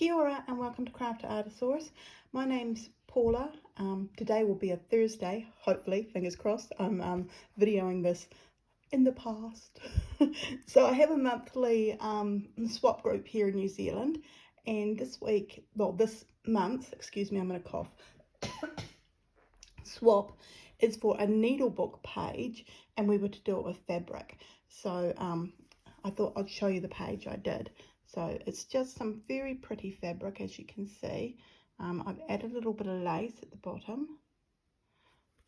Kia ora and welcome to Craft Artosaurus. My name's Paula. Today will be a Thursday, hopefully, fingers crossed. I'm videoing this in the past. So I have a monthly swap group here in New Zealand, and this month, excuse me, I'm going to cough. Swap is for a needlebook page, and we were to do it with fabric. So I thought I'd show you the page I did. So it's just some very pretty fabric, as you can see. I've added a little bit of lace at the bottom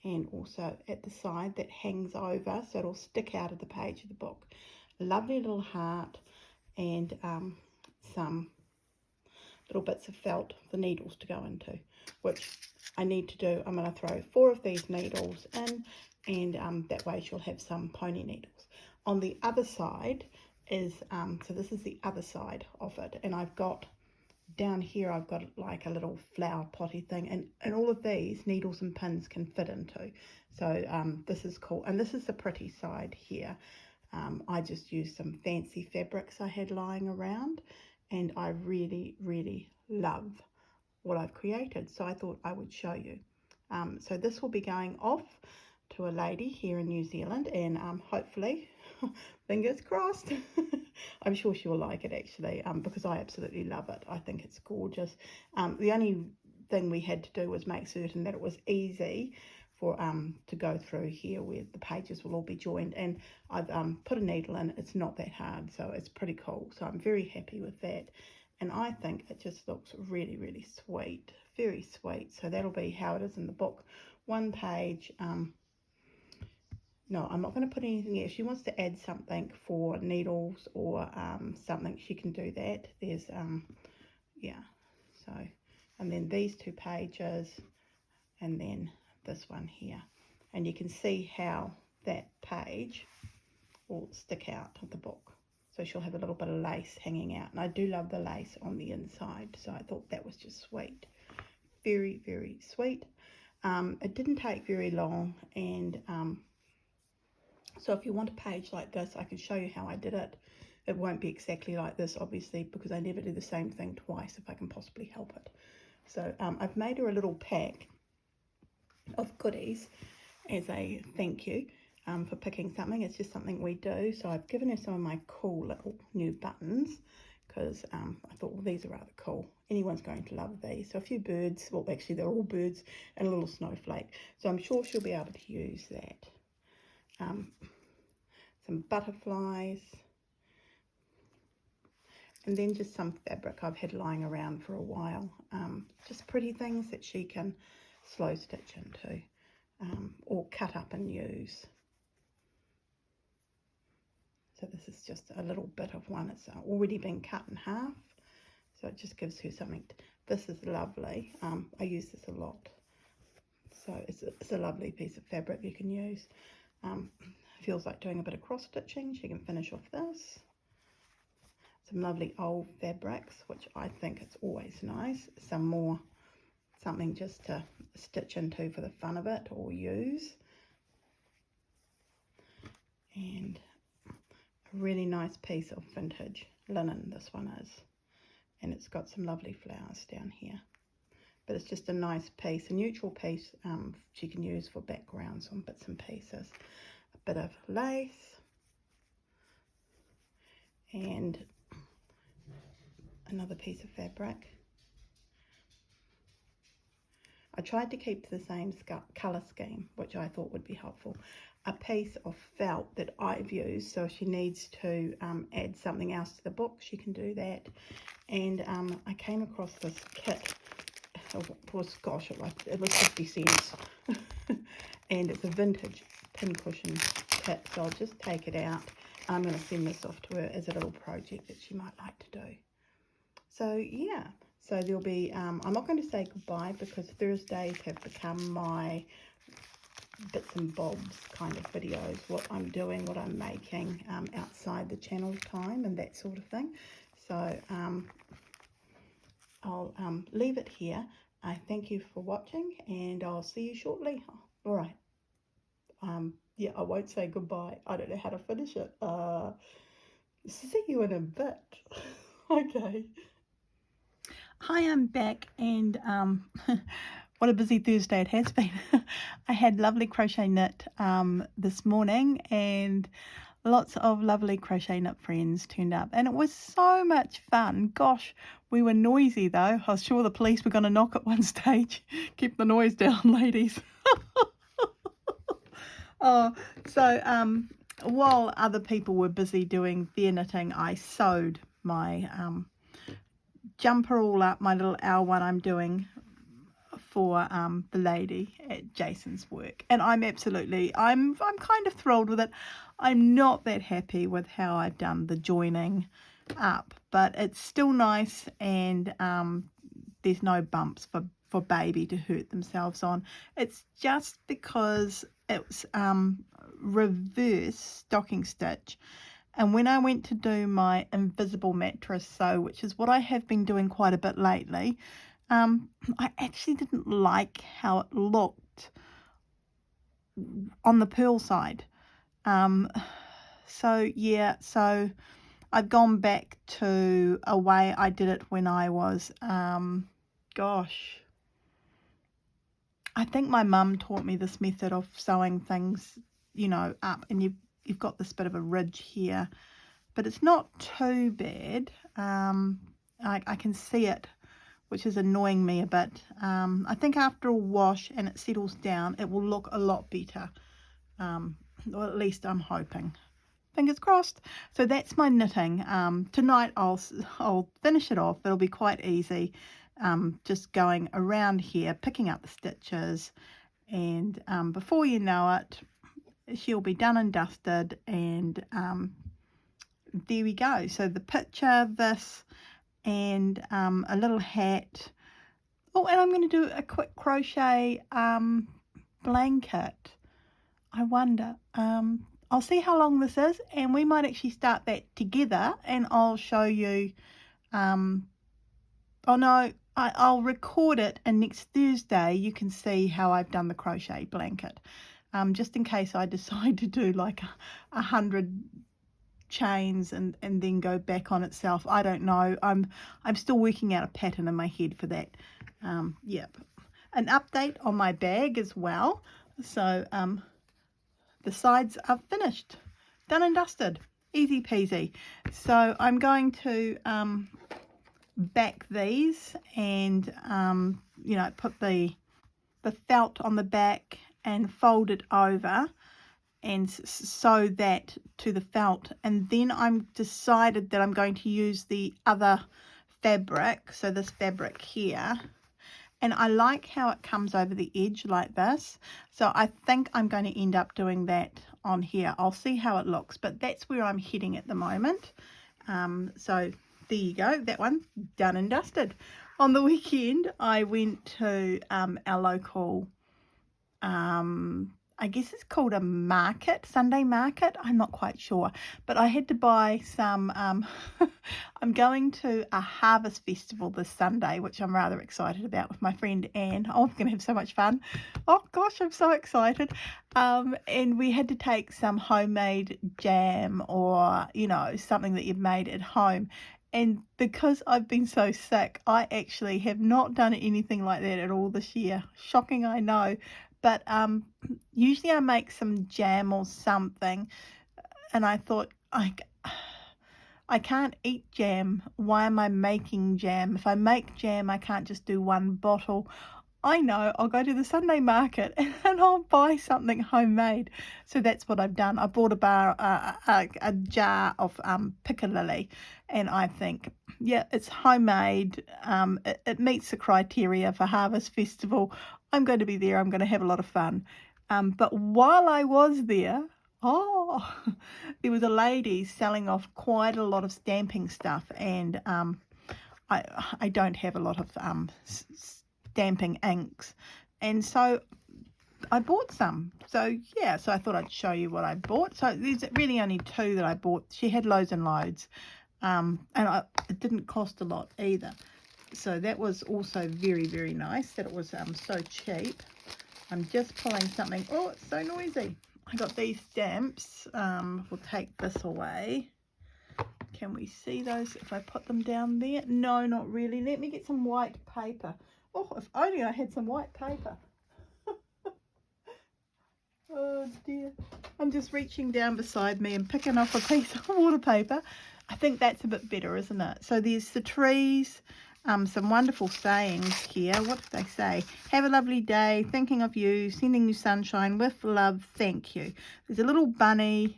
and also at the side that hangs over, so it'll stick out of the page of the book. A lovely little heart and some little bits of felt for needles to go into, which I need to do. I'm going to throw 4 of these needles in, and that way she'll have some pony needles. On the other side is, so this is the other side of it, and I've got down here, I've got like a little flower potty thing, and all of these needles and pins can fit into. So this is cool, and this is the pretty side here. I just used some fancy fabrics I had lying around, and I really love what I've created, so I thought I would show you. So this will be going off to a lady here in New Zealand, and hopefully, fingers crossed, I'm sure she will like it actually, because I absolutely love it. I think it's gorgeous. The only thing we had to do was make certain that it was easy for to go through here where the pages will all be joined, and I've put a needle in. It's not that hard, so it's pretty cool. So I'm very happy with that, and I think it just looks really sweet, very sweet. So that'll be how it is in the book. One page. No, I'm not going to put anything. If she wants to add something for needles or something, she can do that. There's yeah, so, and then these 2 pages, and then this one here, and you can see how that page will stick out of the book. So she'll have a little bit of lace hanging out, and I do love the lace on the inside, so I thought that was just sweet. Very sweet. It didn't take very long, and so if you want a page like this, I can show you how I did it. It won't be exactly like this, obviously, because I never do the same thing twice if I can possibly help it. So I've made her a little pack of goodies as a thank you for picking something. It's just something we do. So I've given her some of my cool little new buttons, because I thought, well, these are rather cool. Anyone's going to love these. So a few birds, well, actually they're all birds, and a little snowflake. So I'm sure she'll be able to use that. Some butterflies, and then just some fabric I've had lying around for a while. Just pretty things that she can slow stitch into, or cut up and use. So this is just a little bit of one. It's already been cut in half, so it just gives her something. This is lovely. I use this a lot. So it's a lovely piece of fabric you can use. Feels like doing a bit of cross stitching. She can finish off this. Some lovely old fabrics, which I think it's always nice. Some more, something just to stitch into for the fun of it or use. And a really nice piece of vintage linen, this one is. And it's got some lovely flowers down here. But it's just a nice piece, a neutral piece she can use for backgrounds on bits and pieces. A bit of lace. And another piece of fabric. I tried to keep the same colour scheme, which I thought would be helpful. A piece of felt that I've used, so if she needs to add something else to the book, she can do that. And I came across this kit. It was 50 cents. And it's a vintage pincushion kit, so I'll just take it out. I'm going to send this off to her as a little project that she might like to do. So yeah, so there'll be, I'm not going to say goodbye, because Thursdays have become my bits and bobs kind of videos, what I'm doing, what I'm making outside the channel time and that sort of thing. So I'll leave it here. I thank you for watching, and I'll see you shortly. All right. Yeah, I won't say goodbye. I don't know how to finish it. See you in a bit. Okay. Hi, I'm back, and what a busy Thursday it has been. I had lovely crochet knit this morning, and lots of lovely crochet knit friends turned up, and it was so much fun. Gosh, we were noisy though. I was sure the police were going to knock at one stage. Keep the noise down, ladies. Oh, so while other people were busy doing their knitting, I sewed my jumper all up, my little owl one I'm doing for the lady at Jason's work, and I'm kind of thrilled with it. I'm not that happy with how I've done the joining up, but it's still nice, and there's no bumps for baby to hurt themselves on. It's just because it's reverse stocking stitch. And when I went to do my invisible mattress sew, which is what I have been doing quite a bit lately, I actually didn't like how it looked on the purl side. So I've gone back to a way I did it when I was, gosh, I think my mum taught me this method of sewing things, up, and you've got this bit of a ridge here, but it's not too bad. I can see it, which is annoying me a bit. I think after a wash and it settles down, it will look a lot better. Or at least I'm hoping. Fingers crossed. So that's my knitting. Tonight I'll finish it off. It'll be quite easy. Just going around here, picking up the stitches, and before you know it, she'll be done and dusted, and there we go. So the picture, this, and a little hat. Oh, and I'm going to do a quick crochet blanket. I wonder. I'll see how long this is, and we might actually start that together, and I'll show you. Oh no, I'll record it, and next Thursday you can see how I've done the crochet blanket. Just in case I decide to do like 100 chains and then go back on itself. I don't know. I'm still working out a pattern in my head for that. Yep. An update on my bag as well. So the sides are finished, done and dusted, easy peasy. So I'm going to back these and put the felt on the back and fold it over and sew that to the felt, and then I'm decided that I'm going to use the other fabric, so this fabric here, and I like how it comes over the edge like this, so I think I'm going to end up doing that on here. I'll see how it looks, but that's where I'm heading at the moment. So there you go, that one done and dusted. On the weekend I went to our local I guess it's called a market, Sunday market. I'm not quite sure, but I had to buy some. I'm going to a harvest festival this Sunday, which I'm rather excited about with my friend Anne. Oh, I'm going to have so much fun. Oh gosh, I'm so excited. And we had to take some homemade jam or, something that you've made at home. And because I've been so sick, I actually have not done anything like that at all this year. Shocking, I know. But usually I make some jam or something, and I thought, I can't eat jam. Why am I making jam? If I make jam, I can't just do one bottle. I know, I'll go to the Sunday market and I'll buy something homemade. So that's what I've done. I bought a jar of piccalilli, and I think, yeah, it's homemade. It meets the criteria for Harvest Festival. I'm going to be there. I'm going to have a lot of fun. But while I was there, there was a lady selling off quite a lot of stamping stuff, and I don't have a lot of stamping inks, and so I bought some. So yeah, so I thought I'd show you what I bought. So there's really only two that I bought. She had loads and loads, and it didn't cost a lot either. So that was also very, very nice that it was so cheap. I'm just pulling something. Oh, it's so noisy. I got these stamps. We'll take this away. Can we see those if I put them down there? No, not really. Let me get some white paper. Oh, if only I had some white paper. Oh dear. I'm just reaching down beside me and picking up a piece of water paper. I think that's a bit better, isn't it? So there's the trees, some wonderful sayings here. What did they say? Have a lovely day, thinking of you, sending you sunshine, with love, thank you. There's a little bunny.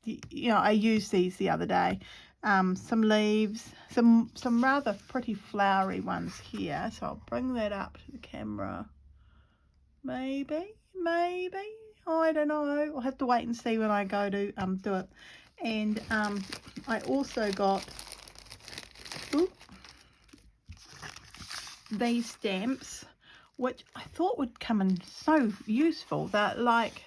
You know, I used these the other day. Some leaves, some rather pretty flowery ones here. So I'll bring that up to the camera. Maybe, I don't know. I'll have to wait and see when I go to do it. And I also got these stamps, which I thought would come in so useful. That, like,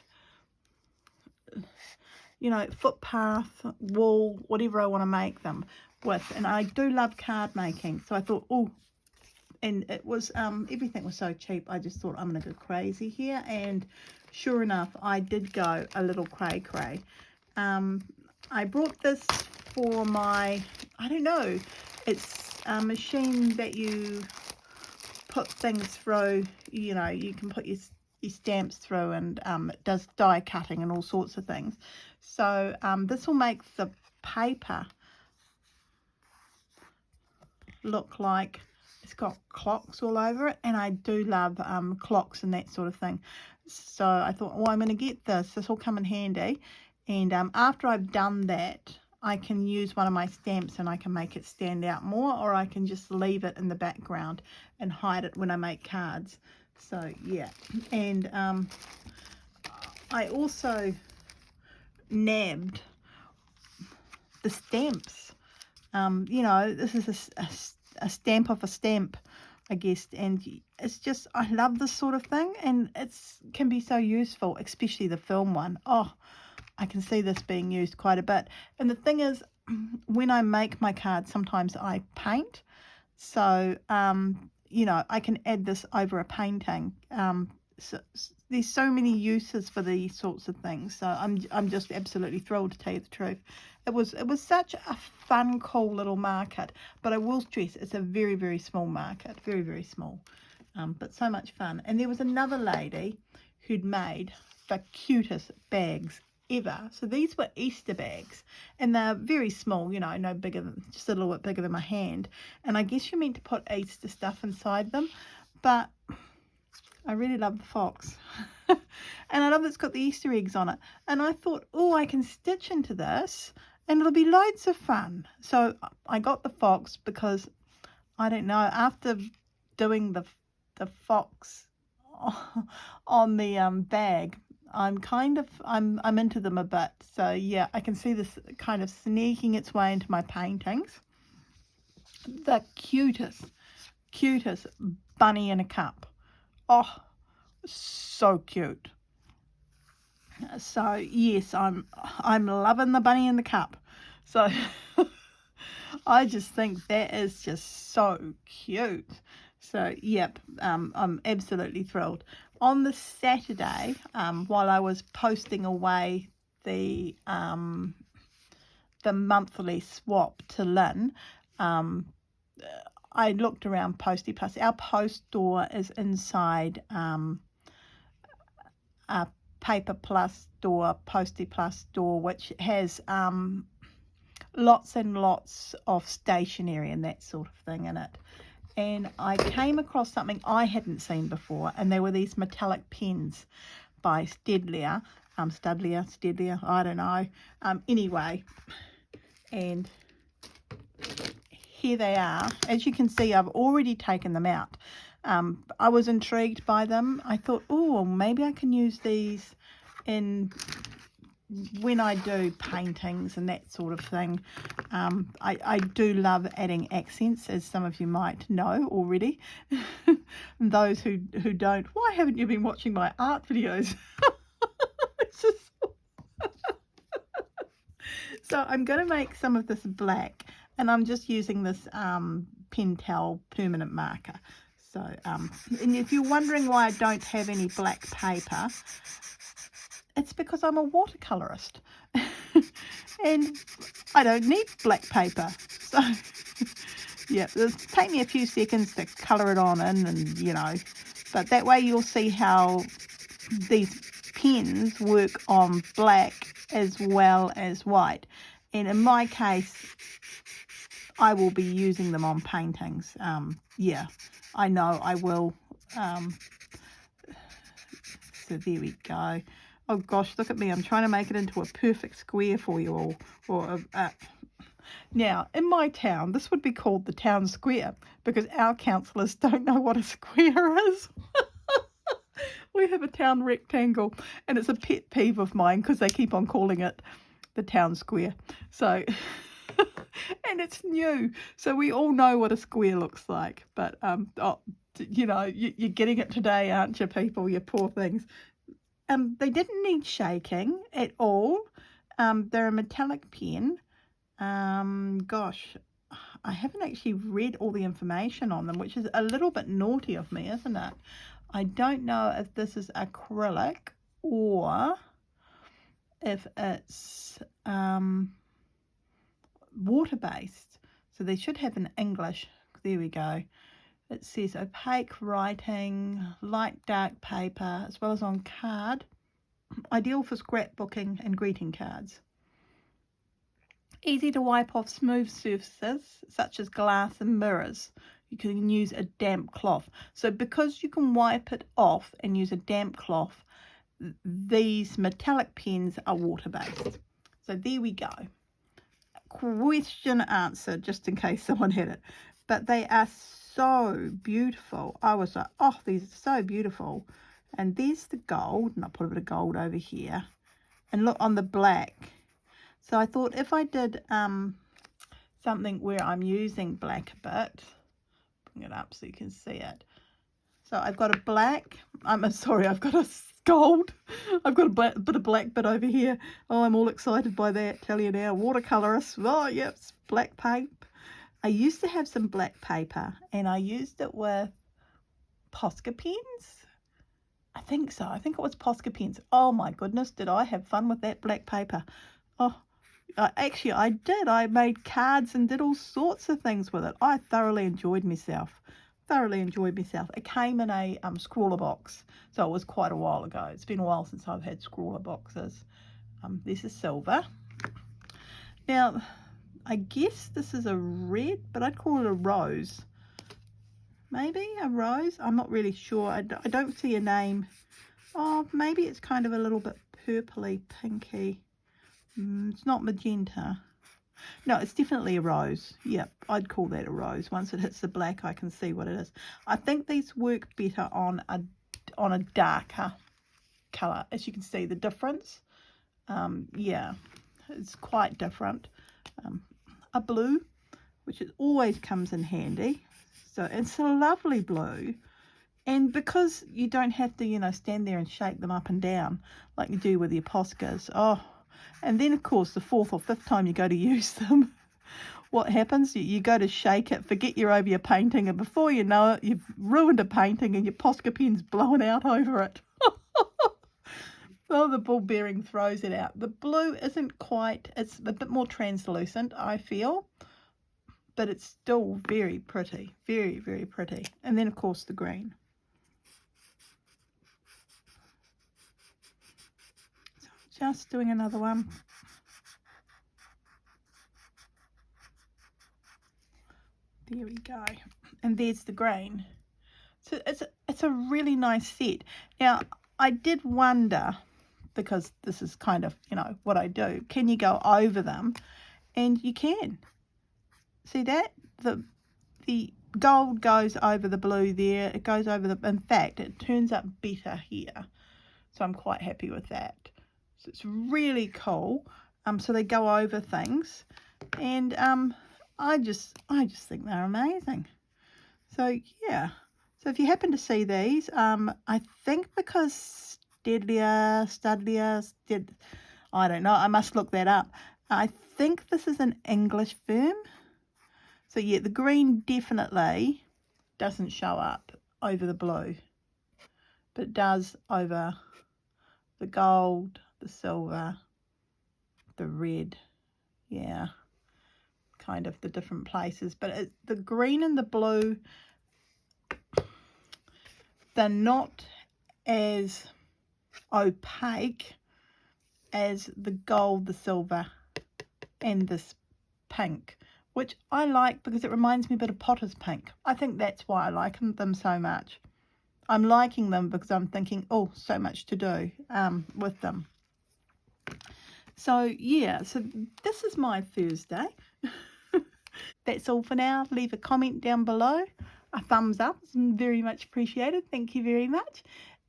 you know, footpath, wall, whatever I want to make them with. And I do love card making, so I thought, oh, and it was everything was so cheap. I just thought I'm gonna go crazy here, and sure enough, I did go a little cray. I brought this for my, I don't know, it's a machine that you put things through. You know, you can put your stamps through, and it does die cutting and all sorts of things. So this will make the paper look like it's got clocks all over it, and I do love clocks and that sort of thing. So I thought, well, I'm going to get this will come in handy. And after I've done that, I can use one of my stamps and I can make it stand out more, or I can just leave it in the background and hide it when I make cards. So yeah. And I also nabbed the stamps. You know, this is a stamp of a stamp, I guess, and it's just, I love this sort of thing, and it's can be so useful, especially the film one. Oh, I can see this being used quite a bit. And the thing is, when I make my cards, sometimes I paint, so you know, I can add this over a painting. So there's so many uses for these sorts of things, so I'm just absolutely thrilled, to tell you the truth. It was such a fun, cool little market, but I will stress it's a very, very small market, very, very small, but so much fun. And there was another lady who'd made the cutest bags ever. So these were Easter bags, and they're very small, you know, no bigger than, just a little bit bigger than my hand, and I guess you're meant to put Easter stuff inside them, but I really love the fox. And I love that it's got the Easter eggs on it. And I thought, oh, I can stitch into this and it'll be loads of fun. So I got the fox because, I don't know, after doing the fox on the bag, I'm into them a bit. So yeah, I can see this kind of sneaking its way into my paintings. The cutest bunny in a cup. Oh, so cute. So yes, I'm loving the bunny in the cup. So I just think that is just so cute. So yep, I'm absolutely thrilled. On the Saturday, while I was posting away the monthly swap to Lynn, I looked around Posty Plus. Our post store is inside a Paper Plus store, Posty Plus store, which has lots and lots of stationery and that sort of thing in it. And I came across something I hadn't seen before, and they were these metallic pens by Stedlier, I don't know. Anyway, and here they are. As you can see, I've already taken them out. I was intrigued by them. I thought, oh, maybe I can use these when I do paintings and that sort of thing. I do love adding accents, as some of you might know already. And those who don't, why haven't you been watching my art videos? It's just so I'm going to make some of this black, and I'm just using this Pentel permanent marker. So and if you're wondering why I don't have any black paper, it's because I'm a watercolorist and I don't need black paper. So, yeah, it'll take me a few seconds to colour it on in and, you know, but that way you'll see how these pens work on black as well as white. And in my case, I will be using them on paintings. Yeah, I know I will. So there we go. Oh gosh, look at me. I'm trying to make it into a perfect square for you all. Or now, in my town, this would be called the town square because our councillors don't know what a square is. We have a town rectangle, and it's a pet peeve of mine because they keep on calling it the town square. So, and it's new, so we all know what a square looks like. But oh, you know, you're getting it today, aren't you, people? You poor things. They didn't need shaking at all. They're a metallic pen. Gosh, I haven't actually read all the information on them, which is a little bit naughty of me, isn't it? I don't know if this is acrylic or if it's water-based. So they should have an English. There we go. It says opaque writing, light dark paper, as well as on card. Ideal for scrapbooking and greeting cards. Easy to wipe off smooth surfaces such as glass and mirrors. You can use a damp cloth. So because you can wipe it off and use a damp cloth, these metallic pens are water-based. So there we go. Question answered, just in case someone had it. But they are so beautiful. I was like, oh, these are so beautiful. And there's the gold, and I'll put a bit of gold over here. And look on the black. So I thought if I did something where I'm using black a bit, bring it up so you can see it. So I've got a black, I've got a gold, I've got a bit of black bit over here. Oh, I'm all excited by that, tell you now. Watercolorist, oh yep, it's black paint. I used to have some black paper and I used it with Posca pens. I think so, I think it was Posca pens. Oh my goodness, did I have fun with that black paper. Oh, actually I did. I made cards and did all sorts of things with it. I thoroughly enjoyed myself. It came in a scrawler box, so it was quite a while ago. It's been a while since I've had scrawler boxes. This is silver. Now, I guess this is a red, but I'd call it a rose. Maybe a rose? I'm not really sure. I don't see a name. Oh, maybe it's kind of a little bit purpley, pinky. It's not magenta. No, it's definitely a rose. Yep, I'd call that a rose. Once it hits the black, I can see what it is. I think these work better on a darker colour. As you can see, the difference. Yeah, it's quite different. A blue, which it always comes in handy. So it's a lovely blue. And because you don't have to, you know, stand there and shake them up and down like you do with your Poscas. Oh, and then, of course, the fourth or fifth time you go to use them, what happens? You go to shake it, forget you're over your painting, and before you know it, you've ruined a painting and your Posca pen's blowing out over it. Oh, the ball bearing throws it out. The blue isn't quite, it's a bit more translucent, I feel, but it's still very pretty, very, very pretty. And then, of course, the green. Just doing another one. There we go. And there's the green. So it's a really nice set. Now, I did wonder, because this is kind of, you know, what I do, can you go over them? And you can. See that? The gold goes over the blue there. It goes over the, in fact, it turns up better here. So I'm quite happy with that. So it's really cool. So they go over things, and I just think they're amazing. So yeah. So if you happen to see these, I think because I don't know. I must look that up. I think this is an English firm. So yeah, the green definitely doesn't show up over the blue, but it does over the gold, the silver, the red, yeah, kind of the different places. But the green and the blue, they're not as opaque as the gold, the silver, and this pink, which I like because it reminds me a bit of Potter's pink. I think that's why I like them so much. I'm liking them because I'm thinking, oh, so much to do with them. So yeah, so this is my Thursday. That's all for now. Leave a comment down below. A thumbs up is very much appreciated. Thank you very much.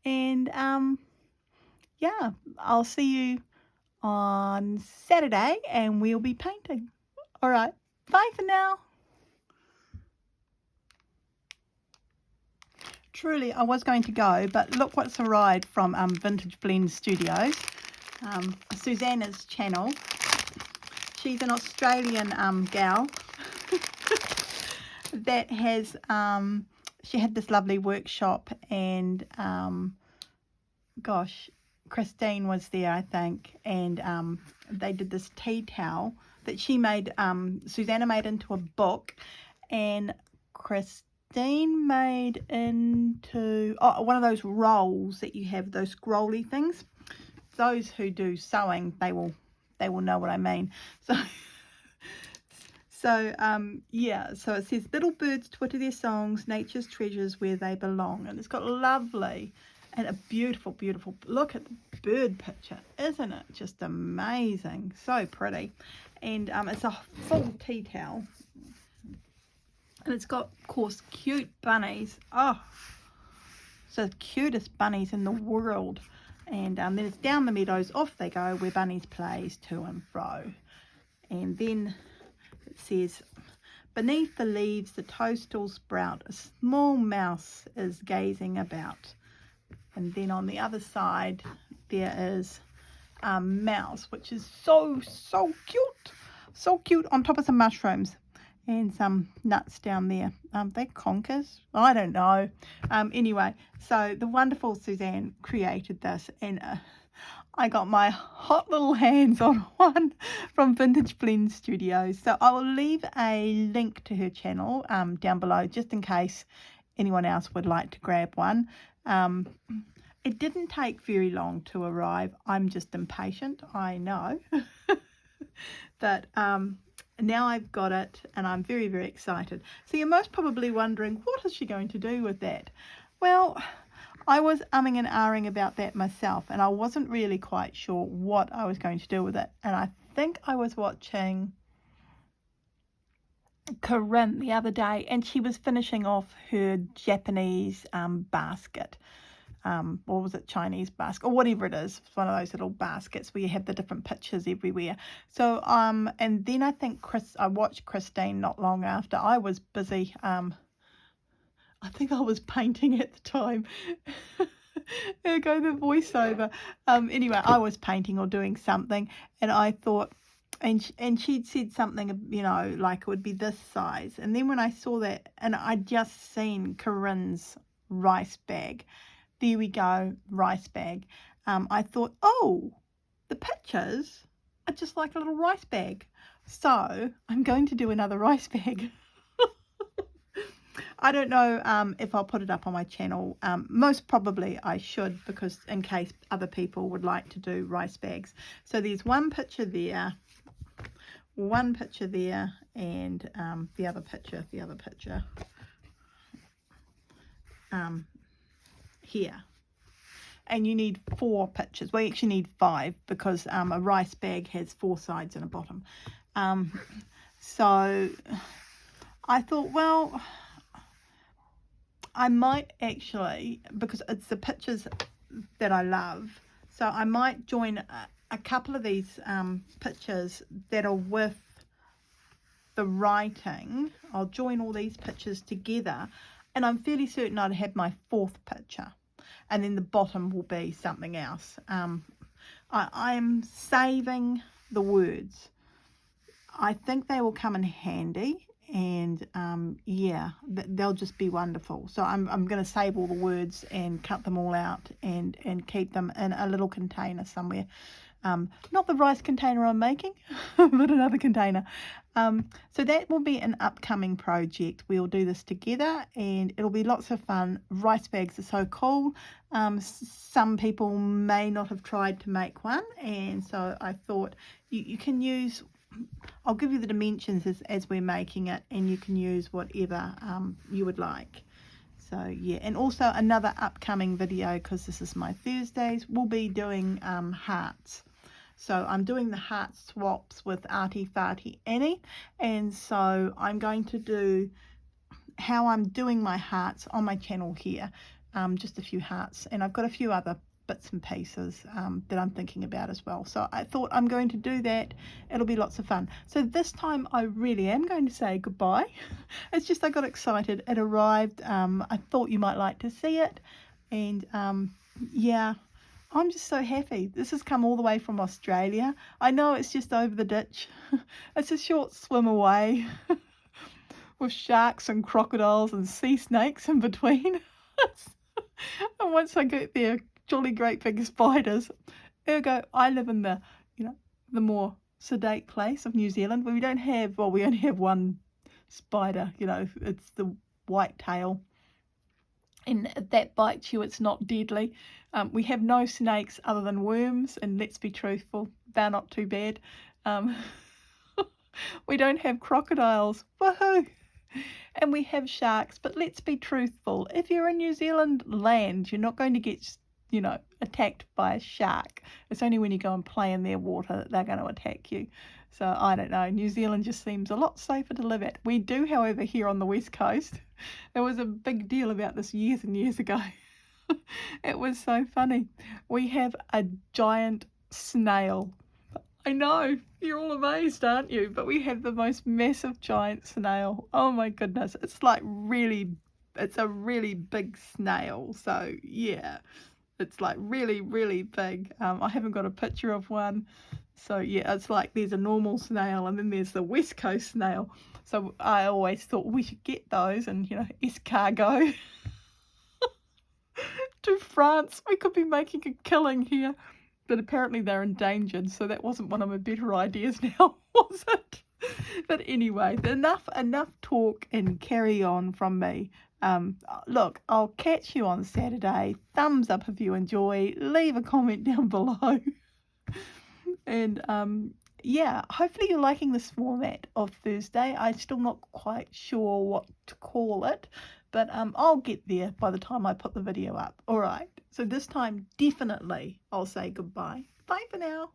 And yeah, I'll see you on Saturday and we'll be painting. All right, bye for now. Truly, I was going to go, but look what's arrived from Vintage Blend Studios, Susana's channel. She's an Australian gal that has, she had this lovely workshop, and gosh, Christine was there, I think, and they did this tea towel that she made, Susana made into a book, and Christine made into one of those rolls that you have, those scrolly things. Those who do sewing, they will know what I mean. Yeah, so it says, little birds twitter their songs, nature's treasures where they belong. And it's got lovely and a beautiful, beautiful, look at the bird picture. Isn't it just amazing? So pretty. And it's a full tea towel. And it's got, of course, cute bunnies. Oh, it's the cutest bunnies in the world. And then it's down the meadows, off they go, where bunnies plays to and fro. And then it says, beneath the leaves the toadstools sprout, a small mouse is gazing about. And then on the other side there is a mouse, which is so cute. So cute, on top of some mushrooms and some nuts down there. They're conkers, I don't know. Anyway, so the wonderful Suzanne created this, and I got my hot little hands on one from Vintage Blend Studios. So I will leave a link to her channel down below, just in case anyone else would like to grab one. It didn't take very long to arrive. I'm just impatient, I know. But now I've got it, and I'm very, very excited. So you're most probably wondering, what is she going to do with that? Well, I was umming and ahhing about that myself, and I wasn't really quite sure what I was going to do with it. And I think I was watching Corrine the other day, and she was finishing off her Japanese basket. Or was it Chinese basket, or whatever it is. It's one of those little baskets where you have the different pictures everywhere. So and then I think I watched Christine not long after. I was busy, I think I was painting at the time. There go the voiceover. Anyway, I was painting or doing something, and I thought, and she'd said something, you know, like it would be this size. And then when I saw that, and I'd just seen Corrine's rice bag. There we go, rice bag. I thought, oh, the pictures are just like a little rice bag. So I'm going to do another rice bag. I don't know if I'll put it up on my channel. Most probably I should, because in case other people would like to do rice bags. So there's one picture there, and the other picture. Here. And you need 4 pictures. Well, you actually need 5, because a rice bag has 4 sides and a bottom. So I thought, well, I might actually, because it's the pictures that I love, so I might join a couple of these pictures that are with the writing. I'll join all these pictures together, and I'm fairly certain I'd have my 4th picture. And then the bottom will be something else. I'm saving the words. I think they will come in handy, and yeah, they'll just be wonderful. So I'm going to save all the words and cut them all out and keep them in a little container somewhere. not the rice container I'm making, but another container. So that will be an upcoming project. We'll do this together and it'll be lots of fun. Rice bags are so cool. Some people may not have tried to make one, and so I thought you can use, I'll give you the dimensions as we're making it, and you can use whatever you would like. So yeah, and also another upcoming video, because this is my Thursdays, we'll be doing hearts. So I'm doing the heart swaps with Artie Farty Annie, and so I'm going to do how I'm doing my hearts on my channel here, just a few hearts, and I've got a few other bits and pieces that I'm thinking about as well. So I thought I'm going to do that. It'll be lots of fun. So this time I really am going to say goodbye. It's just I got excited. It arrived. I thought you might like to see it, and yeah, I'm just so happy. This has come all the way from Australia. I know it's just over the ditch. It's a short swim away with sharks and crocodiles and sea snakes in between. And once I get there, jolly great big spiders. Ergo, I live in the, the more sedate place of New Zealand, where we don't have, well, we only have one spider, it's the white tail. And if that bites you, it's not deadly. We have no snakes other than worms, and let's be truthful, they're not too bad. We don't have crocodiles, woohoo! And we have sharks, but let's be truthful. If you're in New Zealand land, you're not going to get, attacked by a shark. It's only when you go and play in their water that they're going to attack you. So I don't know, New Zealand just seems a lot safer to live at. We do, however, here on the West Coast, there was a big deal about this years and years ago. It was so funny. We have a giant snail. I know, you're all amazed, aren't you? But we have the most massive giant snail. Oh my goodness, it's a really big snail. So yeah, it's like really, really big. I haven't got a picture of one. So yeah, it's like there's a normal snail and then there's the West Coast snail. So I always thought we should get those and, escargot to France. We could be making a killing here. But apparently they're endangered, so that wasn't one of my better ideas now, was it? But anyway, enough talk and carry on from me. Look, I'll catch you on Saturday. Thumbs up if you enjoy. Leave a comment down below. And yeah, hopefully you're liking this format of Thursday. I'm still not quite sure what to call it, but I'll get there by the time I put the video up. All right, so this time definitely I'll say goodbye. Bye for now.